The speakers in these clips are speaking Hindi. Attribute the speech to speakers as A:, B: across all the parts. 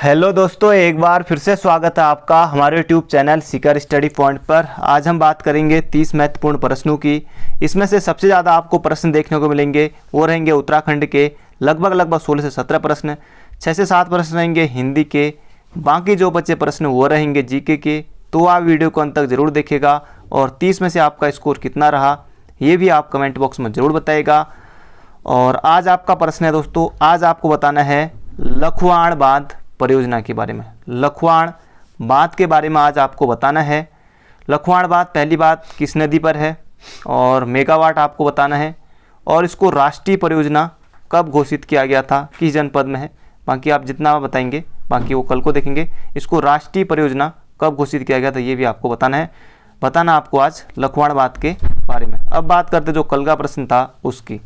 A: हेलो दोस्तों, एक बार फिर से स्वागत है आपका हमारे YouTube channel Sikar study point पर। आज हम बात करेंगे 30 महत्वपूर्ण प्रश्नों की। इसमें से सबसे ज़्यादा आपको प्रश्न देखने को मिलेंगे वो रहेंगे उत्तराखंड के, लगभग 16 से 17 प्रश्न। 6 से 7 प्रश्न रहेंगे हिंदी के, बाकी जो बचे प्रश्न वो रहेंगे जीके के। तो आप वीडियो को अंत तक ज़रूर देखिएगा और 30 में से आपका स्कोर कितना रहा ये भी आप कमेंट बॉक्स में ज़रूर बताइएगा। और आज आपका प्रश्न है दोस्तों, आज आपको बताना है लखवाड़ बांध परियोजना के बारे में। लखवाड़ बांध के बारे में आज आपको बताना है। लखवाड़ बांध पहली बात किस नदी पर है और मेगावाट आपको बताना है, और इसको राष्ट्रीय परियोजना कब घोषित किया गया था, किस जनपद में है। बाकी आप जितना बताएंगे बाकी वो कल को देखेंगे। इसको राष्ट्रीय परियोजना कब घोषित किया गया था ये भी आपको बताना है। बताना आपको आज लखवाड़ बांध के बारे में। अब बात करते जो कल का प्रश्न था उसकी।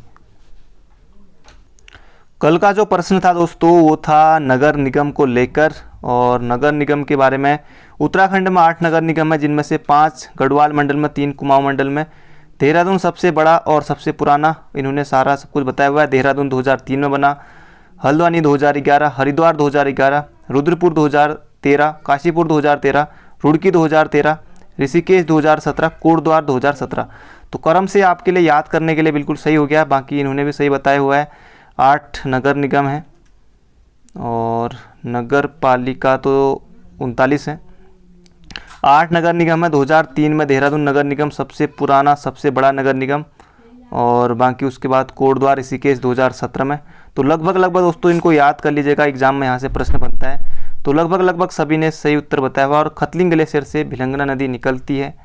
A: कल का जो प्रश्न था दोस्तों वो था नगर निगम को लेकर, और नगर निगम के बारे में। उत्तराखंड में 8 नगर निगम है, जिनमें से 5 गढ़वाल मंडल में, 3 कुमाऊं मंडल में। देहरादून सबसे बड़ा और सबसे पुराना, इन्होंने सारा सब कुछ बताया हुआ है। देहरादून 2003 में बना, हल्द्वानी 2011, हरिद्वार 2011, रुद्रपुर 2013, काशीपुर 2013, रुड़की 2013, ऋषिकेश 2017, कोटद्वार 2017। तो क्रम से आपके लिए याद करने के लिए बिल्कुल सही हो गया। बाकी इन्होंने भी सही बताया हुआ है। 8 नगर निगम हैं और नगर पालिका तो 39 है। 8 नगर निगम है। 2003 में देहरादून नगर निगम सबसे पुराना सबसे बड़ा नगर निगम, और बाकी उसके बाद कोटद्वार ऋषिकेश 2017 में। तो लगभग दोस्तों इनको याद कर लीजिएगा, एग्जाम में यहाँ से प्रश्न बनता है। तो लगभग सभी ने सही उत्तर बताया हुआ। और खतलिंग ग्लेशियर से भिलंगना नदी निकलती है,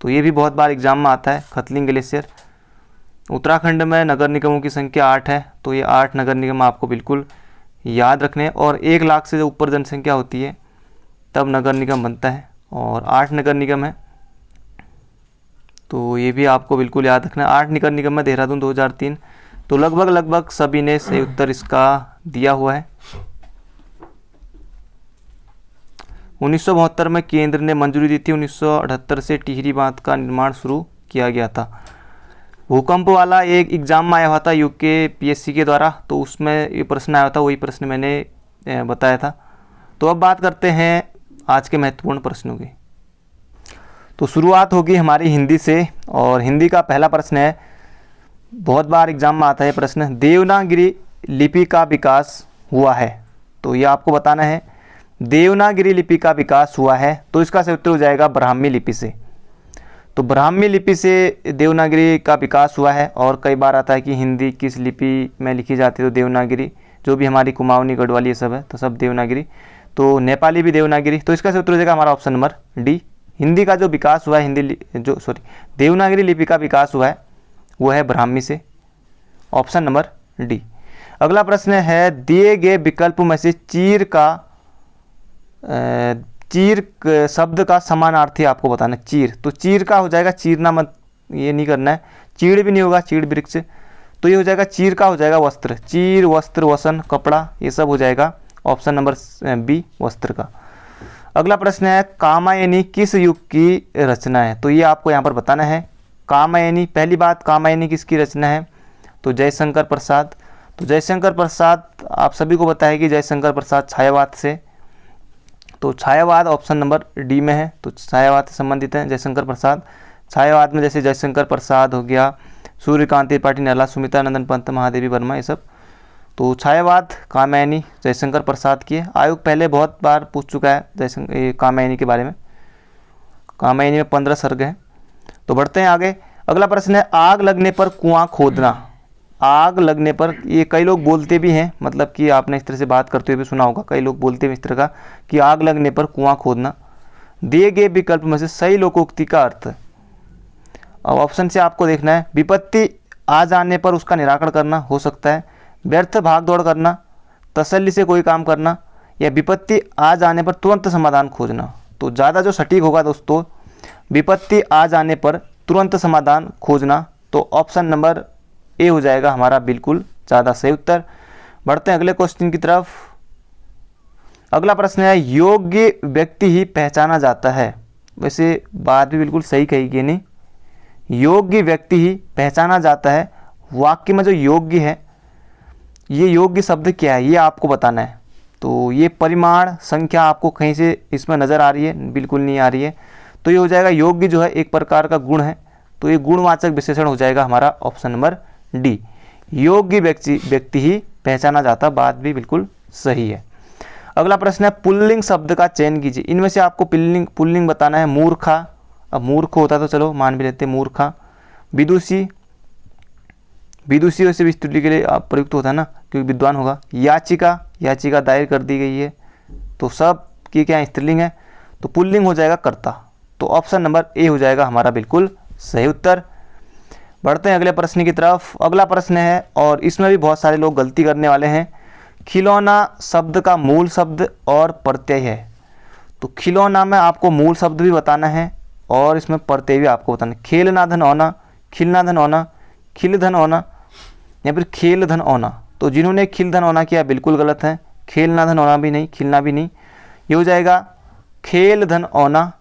A: तो ये भी बहुत बार एग्जाम में आता है खतलिंग ग्लेशियर। उत्तराखंड में नगर निगमों की संख्या 8 है, तो ये 8 नगर निगम आपको बिल्कुल याद रखने हैं। और 1 लाख से जो ऊपर जनसंख्या होती है तब नगर निगम बनता है, और 8 नगर निगम है, तो ये भी आपको बिल्कुल याद रखना है। 8 नगर निगम में देहरादून 2003। तो लगभग सभी ने सही उत्तर इसका दिया हुआ है। 1972 में केंद्र ने मंजूरी दी थी। 1978 से टिहरी बांध का निर्माण शुरू किया गया था। भूकंप वाला एक एग्जाम में आया हुआ था यूके पीएससी के द्वारा, तो उसमें ये प्रश्न आया था, वही प्रश्न मैंने बताया था। तो अब बात करते हैं आज के महत्वपूर्ण प्रश्नों की। तो शुरुआत होगी हमारी हिंदी से, और हिंदी का पहला प्रश्न है, बहुत बार एग्जाम में आता है प्रश्न, देवनागरी लिपि का विकास हुआ है। तो ये आपको बताना है देवनागरी लिपि का विकास हुआ है, तो इसका सही उत्तर हो जाएगा ब्राह्मी लिपि से। तो ब्राह्मी लिपि से देवनागरी का विकास हुआ है। और कई बार आता है कि हिंदी किस लिपि में लिखी जाती है, तो देवनागरी, जो भी हमारी कुमाऊनी गढ़वाली ये सब है तो सब देवनागरी। तो नेपाली भी देवनागरी। तो इसका सही उत्तर हो जाएगा हमारा ऑप्शन नंबर डी। हिंदी का जो विकास हुआ है, देवनागरी लिपि का विकास हुआ है वो है ब्राह्मी से, ऑप्शन नंबर डी। अगला प्रश्न है, दिए गए विकल्प में से चीर शब्द का समानार्थी आपको बताना है। चीर, तो चीर का हो जाएगा, चीरना मत, ये नहीं करना है। चीड़ भी नहीं होगा, चीड़ वृक्ष, तो ये हो जाएगा चीर का हो जाएगा वस्त्र। चीर, वस्त्र, वसन, कपड़ा, ये सब हो जाएगा ऑप्शन नंबर बी वस्त्र का। अगला प्रश्न है, कामायनी किस युग की रचना है। तो ये आपको यहाँ पर बताना है। कामायनी, पहली बात कामायनी किसकी रचना है, तो जयशंकर प्रसाद। तो जयशंकर प्रसाद आप सभी को पता है कि जयशंकर प्रसाद छायावाद से, तो छायावाद ऑप्शन नंबर डी में है। तो छायावाद से संबंधित है जयशंकर प्रसाद। छायावाद में जैसे जयशंकर प्रसाद हो गया, सूर्यकांत त्रिपाठी, नला, सुमित्रा नंदन पंत, महादेवी वर्मा, ये सब। तो छायावाद कामायनी जयशंकर प्रसाद की है। आयोग पहले बहुत बार पूछ चुका है कामायनी के बारे में। कामायनी में 15 सर्ग हैं। तो बढ़ते हैं आगे। अगला प्रश्न है, आग लगने पर कुआं खोदना। आग लगने पर, ये कई लोग बोलते भी हैं, मतलब कि आपने इस तरह से बात करते हुए भी सुना होगा, कई लोग बोलते हैं इस तरह का कि आग लगने पर कुआं खोदना। दिए गए विकल्प में से सही लोकोक्ति का अर्थ। अब ऑप्शन से आपको देखना है, विपत्ति आ जाने पर उसका निराकरण करना हो सकता है, व्यर्थ भाग दौड़ करना, तसल्ली से कोई काम करना, या विपत्ति आ जाने पर तुरंत समाधान खोजना। तो ज़्यादा जो सटीक होगा दोस्तों, विपत्ति आ जाने पर तुरंत समाधान खोजना, तो ऑप्शन नंबर ए हो जाएगा हमारा बिल्कुल ज़्यादा सही उत्तर। बढ़ते हैं अगले क्वेश्चन की तरफ। अगला प्रश्न है, योग्य व्यक्ति ही पहचाना जाता है। वैसे बात भी बिल्कुल सही कही कि नहीं, योग्य व्यक्ति ही पहचाना जाता है। वाक्य में जो योग्य है, ये योग्य शब्द क्या है ये आपको बताना है। तो ये परिमाण संख्या आपको कहीं से इसमें नज़र आ रही है? बिल्कुल नहीं आ रही है। तो ये हो जाएगा योग्य जो है एक प्रकार का गुण है, तो ये गुणवाचक विशेषण हो जाएगा हमारा ऑप्शन नंबर डी। योग्य व्यक्ति ही पहचाना जाता, बात भी बिल्कुल सही है। अगला प्रश्न है पुल्लिंग शब्द का चयन कीजिए। इनमें से आपको पुल्लिंग बताना है। मूर्खा, अब मूर्ख होता तो चलो मान भी लेते, मूर्खा। विदुषी, विदुषी वैसे भी स्तुति के लिए प्रयुक्त होता है ना, क्योंकि विद्वान होगा। याचिका, याचिका दायर कर दी गई है, तो सब की क्या स्त्रीलिंग है, तो पुल्लिंग हो जाएगा कर्ता। तो ऑप्शन नंबर ए हो जाएगा हमारा बिल्कुल सही उत्तर। बढ़ते हैं अगले प्रश्न की तरफ। अगला प्रश्न है और इसमें भी बहुत सारे लोग गलती करने वाले हैं। खिलौना शब्द का मूल शब्द और प्रत्यय है। तो खिलौना में आपको मूल शब्द भी बताना है और इसमें प्रत्यय भी आपको बताना है। खेलना धन होना, खिलना धन होना, खिल धन होना या फिर खेल धन होना। तो जिन्होंने खिल धन होना किया बिल्कुल गलत है। खेलना धन होना भी नहीं, खिलना भी नहीं, ये हो जाएगा खेल धन होना,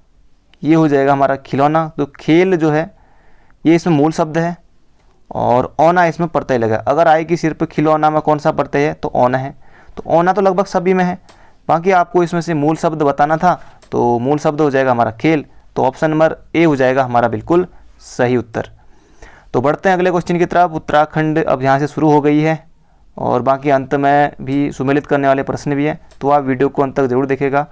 A: ये हो जाएगा हमारा खिलौना। तो खेल जो है ये इसमें मूल शब्द है और ओना इसमें प्रत्यय लगा। अगर आएगी सिर्फ खिलौना में कौन सा प्रत्यय है, तो ओना है। तो ओना तो लगभग सभी में है, बाकी आपको इसमें से मूल शब्द बताना था, तो मूल शब्द हो जाएगा हमारा खेल। तो ऑप्शन नंबर ए हो जाएगा हमारा बिल्कुल सही उत्तर। तो बढ़ते हैं अगले क्वेश्चन की तरफ। उत्तराखंड अब यहाँ से शुरू हो गई है और बाकी अंत में भी सुमेलित करने वाले प्रश्न भी हैं, तो आप वीडियो को अंत तक जरूर देखेगा।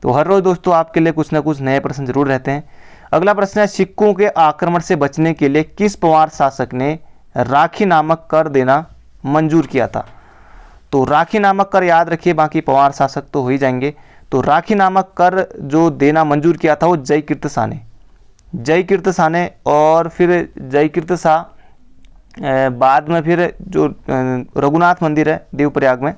A: तो हर रोज़ दोस्तों आपके लिए कुछ ना कुछ नए प्रश्न जरूर रहते हैं। अगला प्रश्न है सिक्कों के आक्रमण से बचने के लिए किस पवार शासक ने राखी नामक कर देना मंजूर किया था? तो राखी नामक कर याद रखिए, बाकी पवार शासक तो हो ही जाएंगे। तो राखी नामक कर जो देना मंजूर किया था वो जयकीर्त शाह ने, जयकीर्त शाह ने। और फिर जयकीर्त शाह बाद में फिर जो रघुनाथ मंदिर है देवप्रयाग में,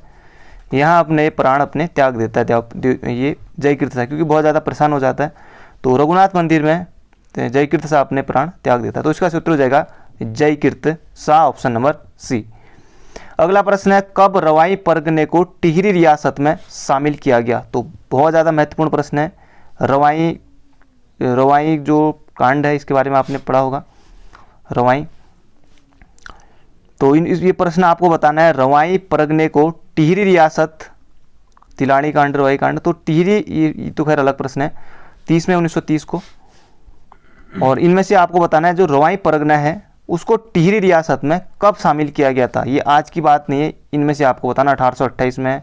A: यहाँ अपने प्राण अपने त्याग देता है ये जयकीर्त शाह, क्योंकि बहुत ज़्यादा परेशान हो जाता है। तो रघुनाथ मंदिर में जयकीर्त शाह अपने प्राण त्याग देता है। तो इसका सूत्र हो जाएगा जयकीर्त शाह, ऑप्शन नंबर सी। अगला प्रश्न है कब रवाई परगने को टिहरी रियासत में शामिल किया गया? तो बहुत ज़्यादा महत्वपूर्ण प्रश्न है। रवाई जो कांड है इसके बारे में आपने पढ़ा होगा, रवाई। तो ये प्रश्न आपको बताना है रवाई परगने को टिहरी रियासत, तिलानी कांड, रवाई कांड। तो टिहरी ये तो खैर अलग प्रश्न है, 30 में 1930 को। और इनमें से आपको बताना है जो रवाई परगना है उसको टिहरी रियासत में कब शामिल किया गया था। ये आज की बात नहीं है, इनमें से आपको बताना 1828 में,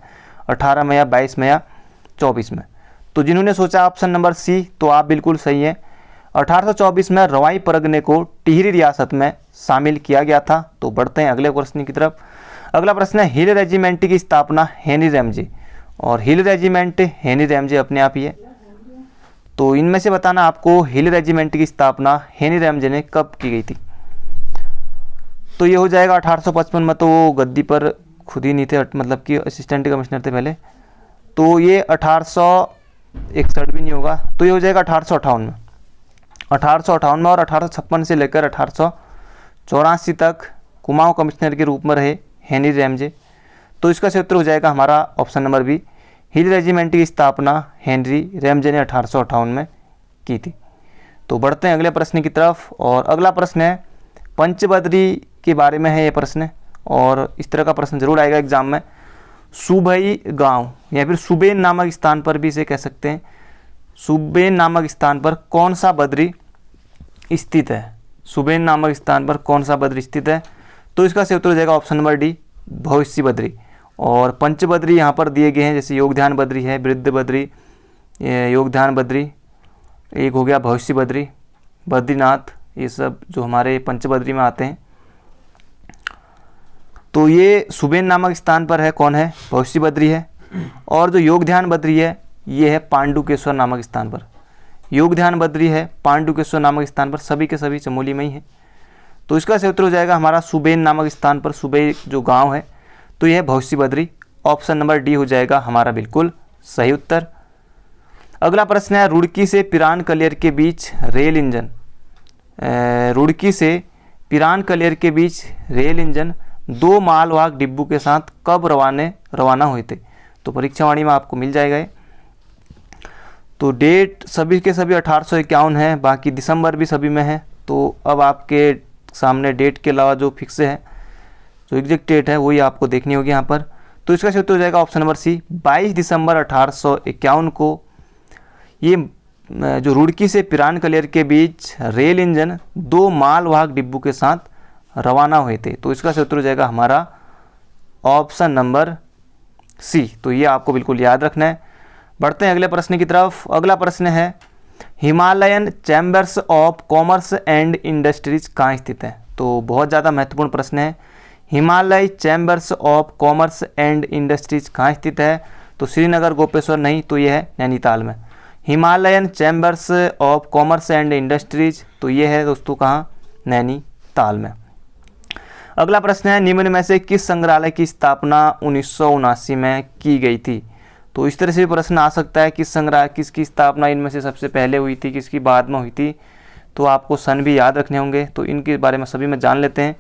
A: 18 में या 22 में या 24 में। तो जिन्होंने सोचा ऑप्शन नंबर सी, तो आप बिल्कुल सही है। 1824 में रवाई परगने को टिहरी रियासत में शामिल किया गया था। तो बढ़ते हैं अगले प्रश्न की तरफ। अगला प्रश्न है हिल रेजिमेंट की स्थापना हेनरी रैमजे, और हिल रेजिमेंट हेनरी रैमजे अपने आप ही है। तो इनमें से बताना आपको हिल रेजिमेंट की स्थापना हेनरी रैमजे ने कब की गई थी? तो ये हो जाएगा 1855 में। तो वो गद्दी पर खुद ही नहीं थे, मतलब कि असिस्टेंट कमिश्नर थे पहले। तो ये 1861 भी नहीं होगा, तो ये हो जाएगा 1858 में। 1858 में। और 1856 से लेकर 1884 तक कुमाऊं कमिश्नर के रूप में रहे हेनरी रैमजे। तो इसका क्षेत्र हो जाएगा हमारा ऑप्शन नंबर बी। हिल रेजिमेंट की स्थापना हेनरी रैमजे ने 1858 में की थी। तो बढ़ते हैं अगले प्रश्न की तरफ। और अगला प्रश्न है पंचबद्री के बारे में है ये प्रश्न, और इस तरह का प्रश्न जरूर आएगा एग्जाम में। सुबई गांव या फिर सुबेन नामक स्थान पर भी इसे कह सकते हैं। सुबेन नामक स्थान पर कौन सा बद्री स्थित है? सुबेन नामक स्थान पर कौन सा बद्री स्थित है? तो इसका सही उत्तर हो जाएगा ऑप्शन नंबर डी, भविष्य बद्री। और पंचबद्री यहाँ पर दिए गए हैं, जैसे योगध्यान बद्री है, वृद्ध बद्री, योगध्यान बद्री, एक हो गया भविष्य बद्री, बद्रीनाथ, ये सब जो हमारे पंचबद्री में आते हैं। तो ये सुबेन नामक स्थान पर है, कौन है? भविष्य बद्री है। और जो योगध्यान बद्री है ये है पांडुकेश्वर नामक स्थान पर। योगध्यान बद्री है पांडुकेश्वर नामक स्थान पर, सभी के सभी चमोली में ही है। तो इसका सही उत्तर हो जाएगा हमारा सुबेन नामक स्थान पर, सुबे जो गांव है, तो यह है भविष्य बद्री। ऑप्शन नंबर डी हो जाएगा हमारा बिल्कुल सही उत्तर। अगला प्रश्न है रुड़की से पिरान कलियर के बीच रेल इंजन, रुड़की से पिरान कलियर के बीच रेल इंजन 2 मालवाहक डिब्बों के साथ कब रवाना हुए थे? तो परीक्षावाणी में आपको मिल जाएगा ये। तो डेट सभी के सभी 1851 है, बाकी दिसंबर भी सभी में है। तो अब आपके सामने डेट के अलावा जो फिक्स है, जो एग्जैक्ट डेट है वही आपको देखनी होगी यहाँ पर। तो इसका सही उत्तर हो जाएगा ऑप्शन नंबर सी। 22 दिसंबर 1851 को ये जो रुड़की से पिरानकलेर के बीच रेल इंजन 2 मालवाहक डिब्बों के साथ रवाना हुए थे। तो इसका सही उत्तर हो जाएगा हमारा ऑप्शन नंबर सी। तो ये आपको बिल्कुल याद रखना है। बढ़ते हैं अगले प्रश्न की तरफ। अगला प्रश्न है Himalayan chambers of commerce and industries कहाँ स्थित है। तो बहुत ज़्यादा महत्वपूर्ण प्रश्न है। Himalaya chambers of commerce and industries कहाँ स्थित है। तो श्रीनगर, गोपेश्वर नहीं, तो ये है नैनीताल में। Himalayan chambers of commerce and industries, तो ये है दोस्तों कहाँ, नैनीताल में। अगला प्रश्न है निम्न में से किस संग्रहालय की स्थापना 1979 में की गई थी। तो इस तरह से भी प्रश्न आ सकता है किसकी स्थापना इनमें से सबसे पहले हुई थी, किसकी बाद में हुई थी। तो आपको सन भी याद रखने होंगे, तो इनके बारे में सभी में जान लेते हैं।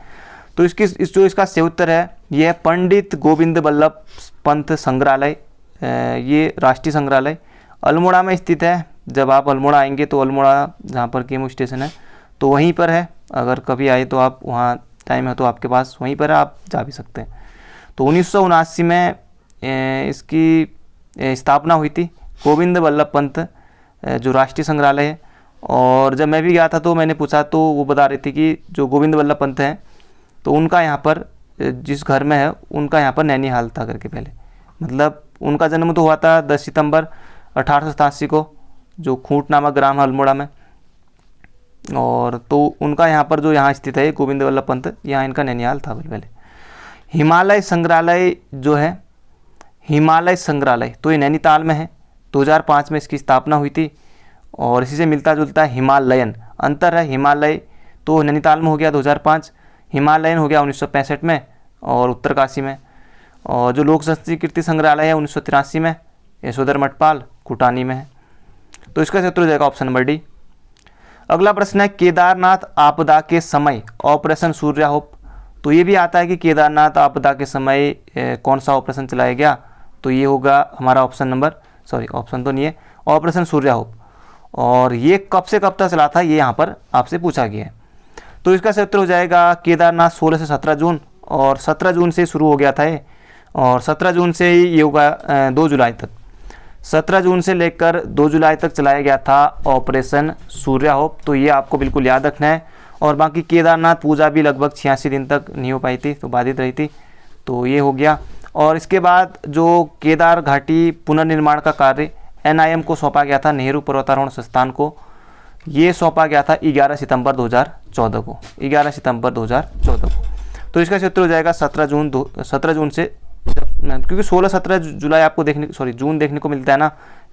A: तो इसका सही उत्तर है यह पंडित गोविंद बल्लभ पंत संग्रहालय। ये राष्ट्रीय संग्रहालय अल्मोड़ा में स्थित है। जब आप अल्मोड़ा आएंगे तो अल्मोड़ा जहाँ पर केमू स्टेशन है तो वहीं पर है। अगर कभी आए तो आप वहाँ टाइम है तो आपके पास वहीं पर है, आप जा भी सकते हैं। तो 1979 में इसकी स्थापना हुई थी, गोविंद बल्लभ पंत जो राष्ट्रीय संग्रहालय है। और जब मैं भी गया था तो मैंने पूछा तो वो बता रही थी कि जो गोविंद बल्लभ पंत हैं तो उनका यहाँ पर जिस घर में है उनका यहाँ पर नैनीहाल था करके पहले, मतलब उनका जन्म तो हुआ था 10 सितंबर 1887 को, जो खूंट नामक ग्राम है अल्मोड़ा में। और तो उनका यहाँ पर जो यहाँ स्थित है गोविंद बल्लभ पंत, यहाँ इनका नैनीहाल था पहले। हिमालय संग्रहालय जो है, हिमालय संग्रहालय तो ये नैनीताल में है। 2005 में इसकी स्थापना हुई थी। और इसी से मिलता जुलता हिमालयन अंतर है। हिमालय तो नैनीताल में हो गया 2005, हिमालयन हो गया 1965 में और उत्तरकाशी में। और जो लोक संस्कृति संग्रहालय है 1983 में, यशोधर मठपाल कुटानी में है। तो इसका उत्तर हो जाएगा ऑप्शन नंबर डी। अगला प्रश्न है केदारनाथ आपदा के समय ऑपरेशन सूर्या होप। तो ये भी आता है कि केदारनाथ आपदा के समय कौन सा ऑपरेशन चलाया गया। तो ये होगा हमारा ऑप्शन नंबर, ऑप्शन तो नहीं है, ऑपरेशन सूर्या होप। और ये कब से कब तक चला था ये यहाँ पर आपसे पूछा गया है। तो इसका उत्तर हो जाएगा केदारनाथ 16 से 17 जून, और 17 जून से शुरू हो गया था ये, और 17 जून से ही ये होगा 2 जुलाई तक। 17 जून से लेकर 2 जुलाई तक चलाया गया था ऑपरेशन सूर्या होप। तो ये आपको बिल्कुल याद रखना है। और बाकी केदारनाथ पूजा भी लगभग 86 दिन तक नहीं हो पाई थी, तो बाधित रही थी। तो ये हो गया। और इसके बाद जो केदार घाटी पुनर्निर्माण का कार्य NIM को सौंपा गया था, नेहरू पर्वतारोहण संस्थान को। ये सौंपा गया था 11 सितंबर 2014 को, 11 सितंबर 2014 को। तो इसका उत्तर हो जाएगा 17 जून से, क्योंकि 16-17 जुलाई आपको जून देखने को मिलता है ना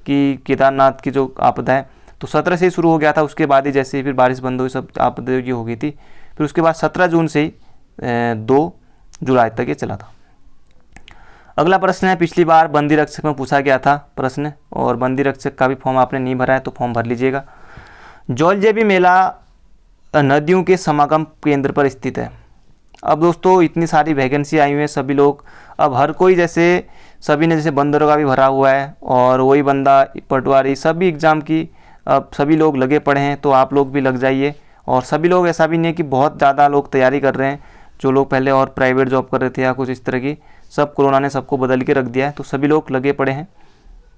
A: कि केदारनाथ की जो आपदा है। तो 17 से ही शुरू हो गया था, उसके बाद ही जैसे ही फिर बारिश बंद हुई सब आपदा ये हो गई थी। फिर उसके बाद 17 जून से ही 2 जुलाई तक ये चला था। अगला प्रश्न है पिछली बार बंदी रक्षक में पूछा गया था प्रश्न, और बंदी रक्षक का भी फॉर्म आपने नहीं भरा है तो फॉर्म भर लीजिएगा। जौलजेबी मेला नदियों के समागम केंद्र पर स्थित है। अब दोस्तों इतनी सारी वैकेंसी आई हुई है, सभी लोग अब हर कोई सभी ने जैसे बंदरों का भी भरा हुआ है, और वही बंदा पटवारी सभी एग्ज़ाम की अब सभी लोग लगे पड़े हैं। तो आप लोग भी लग जाइए। और सभी लोग, ऐसा भी नहीं है कि बहुत ज़्यादा लोग तैयारी कर रहे हैं, जो लोग पहले और प्राइवेट जॉब कर रहे थे या कुछ इस तरह की, सब कोरोना ने सबको बदल के रख दिया है। तो सभी लोग लगे पड़े हैं।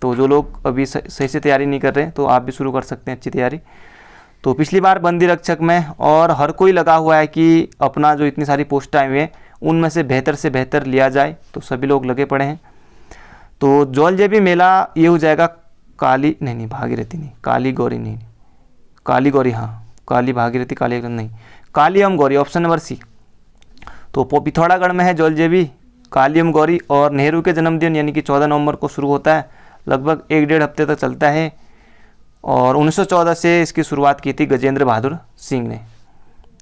A: तो जो लोग अभी सही से तैयारी नहीं कर रहे हैं तो आप भी शुरू कर सकते हैं अच्छी तैयारी। तो पिछली बार बंदी रक्षक में और हर कोई लगा हुआ है कि अपना जो इतनी सारी पोस्ट आई हुई हैं उनमें से बेहतर लिया जाए, तो सभी लोग लगे पड़े हैं। तो जौलजेबी मेला ये हो जाएगा भागीरथी नहीं, काली गौरी नहीं, काली गौरी, हाँ काली भागीरथी, काली नहीं, कालियम गौरी, ऑप्शन नंबर सी। तो पिथौरागढ़ में है जौलजेबी, कालियम गौरी। और नेहरू के जन्मदिन यानी कि 14 नवंबर को शुरू होता है, लगभग 1-1.5 हफ्ते तक चलता है। और 1914 से इसकी शुरुआत की थी गजेंद्र बहादुर सिंह ने।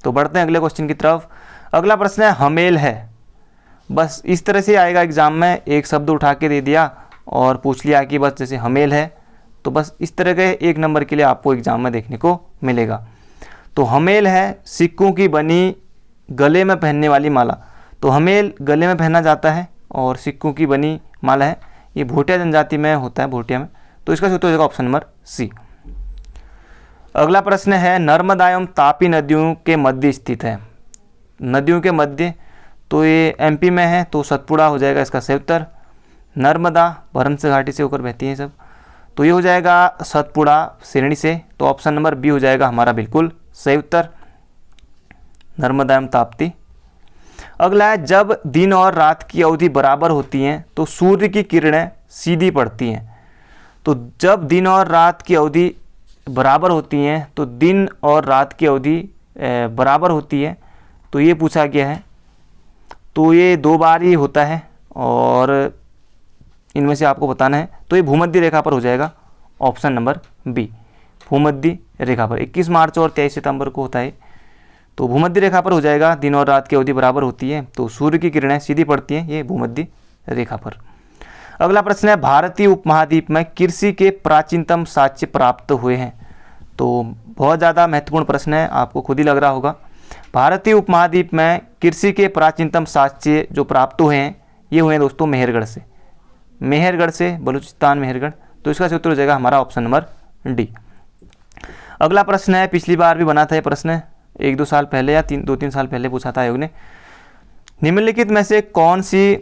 A: तो बढ़ते हैं अगले क्वेश्चन की तरफ। अगला प्रश्न है हमेल है। बस इस तरह से आएगा एग्जाम में, एक शब्द उठा के दे दिया और पूछ लिया कि बस जैसे हमेल है, तो बस इस तरह के 1 नंबर के लिए आपको एग्जाम में देखने को मिलेगा। तो हमेल है सिक्कों की बनी गले में पहनने वाली माला। तो हमेल गले में पहना जाता है और सिक्कों की बनी माला है, ये भोटिया जनजाति में होता है, भोटिया में। तो इसका उत्तर हो जाएगा ऑप्शन नंबर सी। अगला प्रश्न है नर्मदा एवं तापी नदियों के मध्य स्थित है। नदियों के मध्य, तो ये MP में है, तो सतपुड़ा हो जाएगा इसका सही उत्तर। नर्मदा भरंस घाटी से होकर बहती है सब। तो ये हो जाएगा सतपुड़ा श्रेणी से। तो ऑप्शन नंबर बी हो जाएगा हमारा बिल्कुल सही उत्तर, नर्मदा एवं ताप्ती। अगला है, जब दिन और रात की अवधि बराबर होती हैं तो सूर्य की किरणें सीधी पड़ती हैं। तो जब दिन और रात की अवधि बराबर होती हैं तो दिन और रात की अवधि बराबर होती है, तो ये पूछा गया है। तो ये 2 बार ही होता है और इनमें से आपको बताना है। तो ये भूमध्य रेखा पर हो जाएगा, ऑप्शन नंबर बी, भूमध्य रेखा पर 21 मार्च और 23 सितंबर को होता है। तो भूमध्य रेखा पर हो जाएगा, दिन और रात की अवधि बराबर होती है तो सूर्य की किरणें सीधी पड़ती हैं, ये भूमध्य रेखा पर। अगला प्रश्न है, भारतीय उपमहाद्वीप में कृषि के प्राचीनतम साक्ष्य प्राप्त हुए हैं। तो बहुत ज़्यादा महत्वपूर्ण प्रश्न है, आपको खुद ही लग रहा होगा। भारतीय उपमहाद्वीप में कृषि के प्राचीनतम साक्ष्य जो प्राप्त हुए हैं ये हुए हैं दोस्तों मेहरगढ़ से, मेहरगढ़ से, बलूचिस्तान मेहरगढ़। तो इसका उत्तर हो जाएगा हमारा ऑप्शन नंबर डी। अगला प्रश्न है, पिछली बार भी बना था ये प्रश्न, 1-2 साल पहले या 2-3 साल पहले पूछा था आयोग ने। निम्नलिखित में से कौन सी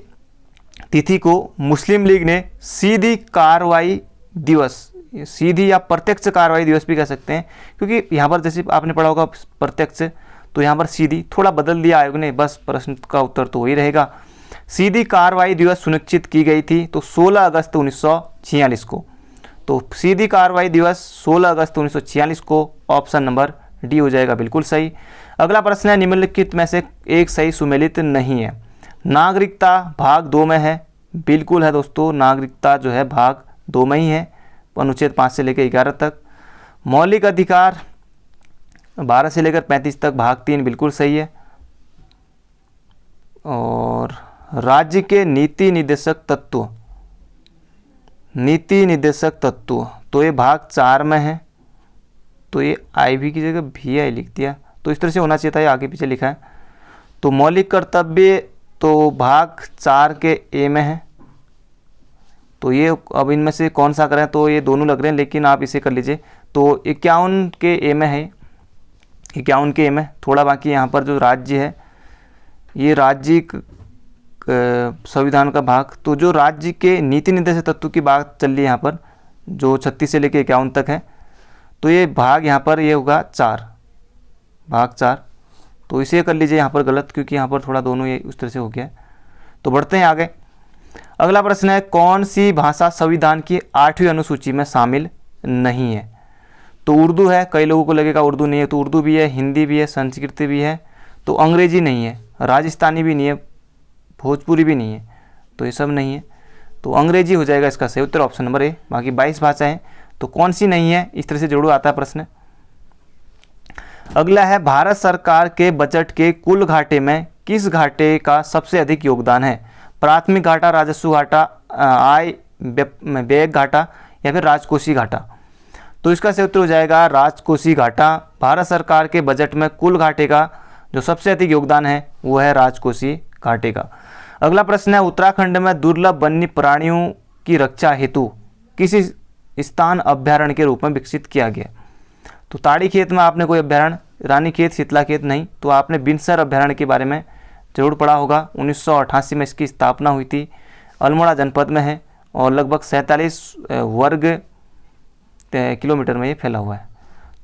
A: तिथि को मुस्लिम लीग ने सीधी कार्रवाई दिवस, सीधी या प्रत्यक्ष कार्रवाई दिवस भी कह सकते हैं, क्योंकि यहाँ पर जैसे आपने पढ़ा होगा प्रत्यक्ष, तो यहाँ पर सीधी थोड़ा बदल दिया आयोग ने, बस प्रश्न का उत्तर तो वही रहेगा। सीधी कार्रवाई दिवस सुनिश्चित की गई थी तो 16 अगस्त 1946 को। तो सीधी कार्रवाई दिवस 16 अगस्त 1946 को, ऑप्शन नंबर डी हो जाएगा बिल्कुल सही। अगला प्रश्न है, निम्नलिखित में से एक सही सुमेलित नहीं है। नागरिकता भाग 2 में है, बिल्कुल है दोस्तों, नागरिकता जो है भाग 2 में ही है, अनुच्छेद 5 से लेकर 11 तक। मौलिक अधिकार 12 से लेकर 35 तक, भाग 3 बिल्कुल सही है। और राज्य के नीति निर्देशक तत्व, नीति निर्देशक तत्व, तो ये भाग 4 में है। तो ये आई भी की जगह भी आई लिख दिया, तो इस तरह से होना चाहिए था, ये आगे पीछे लिखा है। तो मौलिक कर्तव्य तो भाग 4 के ए में है। तो ये अब इनमें से कौन सा करें, तो ये दोनों लग रहे हैं, लेकिन आप इसे कर लीजिए। तो 51 के ए में है, 51 के ए में, थोड़ा बाकी यहाँ पर जो राज्य है ये राज्य संविधान का भाग, तो जो राज्य के नीति निर्देशक तत्व की बात चल रही है यहाँ पर, जो 36 से लेकर 51 तक है, तो ये भाग यहाँ पर ये होगा 4, भाग 4। तो इसे कर लीजिए यहाँ पर गलत, क्योंकि यहाँ पर थोड़ा दोनों ये उस तरह से हो गया है। तो बढ़ते हैं आगे। अगला प्रश्न है, कौन सी भाषा संविधान की 8वीं अनुसूची में शामिल नहीं है। तो उर्दू है, कई लोगों को लगेगा उर्दू नहीं है, तो उर्दू भी है, हिंदी भी है, संस्कृत भी है, तो अंग्रेजी नहीं है, राजस्थानी भी नहीं है, भोजपुरी भी नहीं है, तो ये सब नहीं है। तो अंग्रेजी हो जाएगा इसका सही उत्तर, ऑप्शन नंबर ए। बाकी 22 भाषाएं हैं, तो कौन सी नहीं है, इस तरह से जरूर आता है प्रश्न। अगला है, भारत सरकार के बजट के कुल घाटे में किस घाटे का सबसे अधिक योगदान है। प्राथमिक घाटा, राजस्व घाटा, आय व्यय घाटा या फिर राजकोषीय घाटा। तो इसका सही उत्तर हो जाएगा राजकोषीय घाटा। भारत सरकार के बजट में कुल घाटे का जो सबसे अधिक योगदान है वो है राजकोषीय घाटे का। अगला प्रश्न है, उत्तराखंड में दुर्लभ वन्य प्राणियों की रक्षा हेतु किसी स्थान अभ्यारण्य के रूप में विकसित किया गया। तो ताड़ी खेत में आपने कोई अभ्यारण्य, रानी खेत, शीतला खेत नहीं, तो आपने बिनसर अभ्यारण्य के बारे में जरूर पढ़ा होगा। 1988 में इसकी स्थापना हुई थी, अल्मोड़ा जनपद में है और लगभग 47 वर्ग किलोमीटर में ये फैला हुआ है।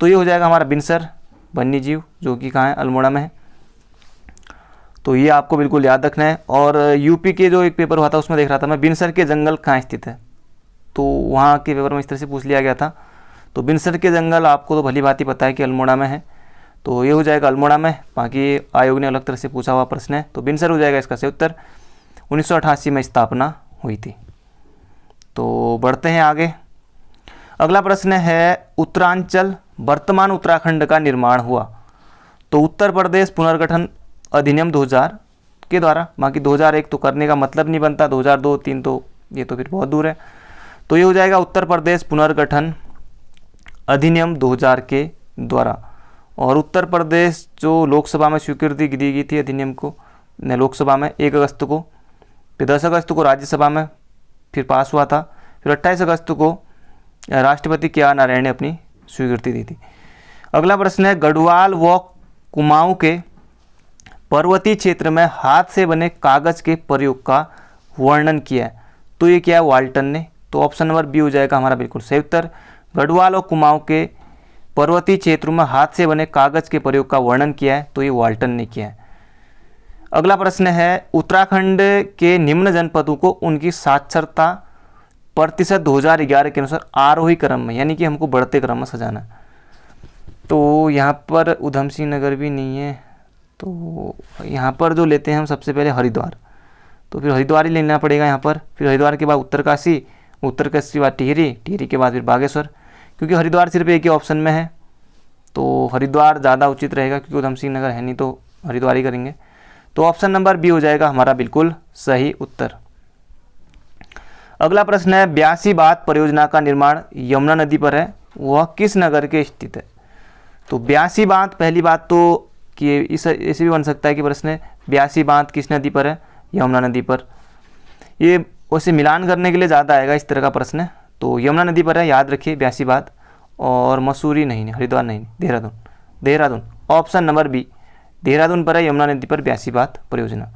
A: तो ये हो जाएगा हमारा बिनसर वन्य जीव, जो कि कहाँ है, अल्मोड़ा में है। तो ये आपको बिल्कुल याद रखना है। और यूपी के जो एक पेपर हुआ था उसमें देख रहा था मैं, बिनसर के जंगल कहाँ स्थित है, तो वहाँ के पेपर में इस तरह से पूछ लिया गया था। तो बिनसर के जंगल आपको तो भली भांति पता है कि अल्मोड़ा में है, तो ये हो जाएगा अल्मोड़ा में। बाकी आयोग ने अलग तरह से पूछा हुआ प्रश्न है, तो बिनसर हो जाएगा इसका सही उत्तर। 1988 में स्थापना हुई थी। तो बढ़ते हैं आगे। अगला प्रश्न है, उत्तरांचल वर्तमान उत्तराखंड का निर्माण हुआ। तो उत्तर प्रदेश पुनर्गठन अधिनियम 2000 के द्वारा। बाकी 2001 तो करने का मतलब नहीं बनता, 2002, 2003 तो ये तो फिर बहुत दूर है। तो ये हो जाएगा उत्तर प्रदेश पुनर्गठन अधिनियम 2000 के द्वारा। और उत्तर प्रदेश जो लोकसभा में स्वीकृति दी गई थी अधिनियम को, लोकसभा में 1 अगस्त को, फिर 10 अगस्त को राज्यसभा में फिर पास हुआ था, फिर 28 अगस्त को राष्ट्रपति के.आर. नारायण ने अपनी स्वीकृति दी थी। अगला प्रश्न है, गढ़वाल व कुमाऊं के पर्वतीय क्षेत्र में हाथ से बने कागज के प्रयोग का वर्णन किया है। तो ये क्या है, वाल्टन ने। तो ऑप्शन नंबर बी हो जाएगा हमारा बिल्कुल सही उत्तर। गढ़वाल और कुमाऊं के पर्वतीय क्षेत्रों में हाथ से बने कागज के प्रयोग का वर्णन किया है, तो ये वाल्टन ने किया है। अगला प्रश्न है, उत्तराखंड के निम्न जनपदों को उनकी साक्षरता प्रतिशत 2011 के अनुसार आरोही क्रम में, यानी कि हमको बढ़ते क्रम में सजाना है। तो यहाँ पर उधम सिंह नगर भी नहीं है, तो यहाँ पर जो लेते हैं हम सबसे पहले हरिद्वार, तो फिर हरिद्वार ही लेना पड़ेगा यहाँ पर। फिर हरिद्वार के बाद उत्तरकाशी, उत्तरकाशी के बाद टिहरी, टिहरी के बाद फिर बागेश्वर, क्योंकि हरिद्वार सिर्फ एक ही ऑप्शन में है, तो हरिद्वार ज़्यादा उचित रहेगा, क्योंकि उधम सिंह नगर है नहीं, तो हरिद्वार ही करेंगे। तो ऑप्शन नंबर बी हो जाएगा हमारा बिल्कुल सही उत्तर। अगला प्रश्न है, ब्यासी बांध परियोजना का निर्माण यमुना नदी पर है, वह किस नगर के स्थित है। तो ब्यासी बांध, पहली बात तो कि इस ऐसे भी बन सकता है कि प्रश्न है ब्यासी बांध किस नदी पर है, यमुना नदी पर। ये वैसे मिलान करने के लिए ज़्यादा आएगा इस तरह का प्रश्न है, तो यमुना नदी पर है, याद रखिए ब्यासी बांध। और मसूरी नहीं, हरिद्वार नहीं, Dehradun, Dehradun option number B, Dehradun पर है यमुना नदी पर ब्यासी बांध परियोजना।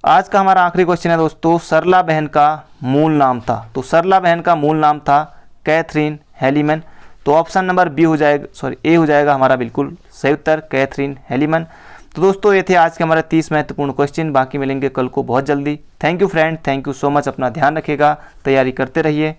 A: आज का हमारा आखिरी क्वेश्चन है दोस्तों, सरला बहन का मूल नाम था। तो सरला बहन का मूल नाम था कैथरीन हेलीमैन। तो ऑप्शन नंबर बी हो जाएगा, सॉरी ए हो जाएगा हमारा बिल्कुल सही उत्तर, कैथरीन हेलीमैन। तो दोस्तों ये थे आज के हमारे 30 महत्वपूर्ण क्वेश्चन। बाकी मिलेंगे कल को बहुत जल्दी। Thank you friend, thank you so much. अपना ध्यान रखिएगा, तैयारी करते रहिए।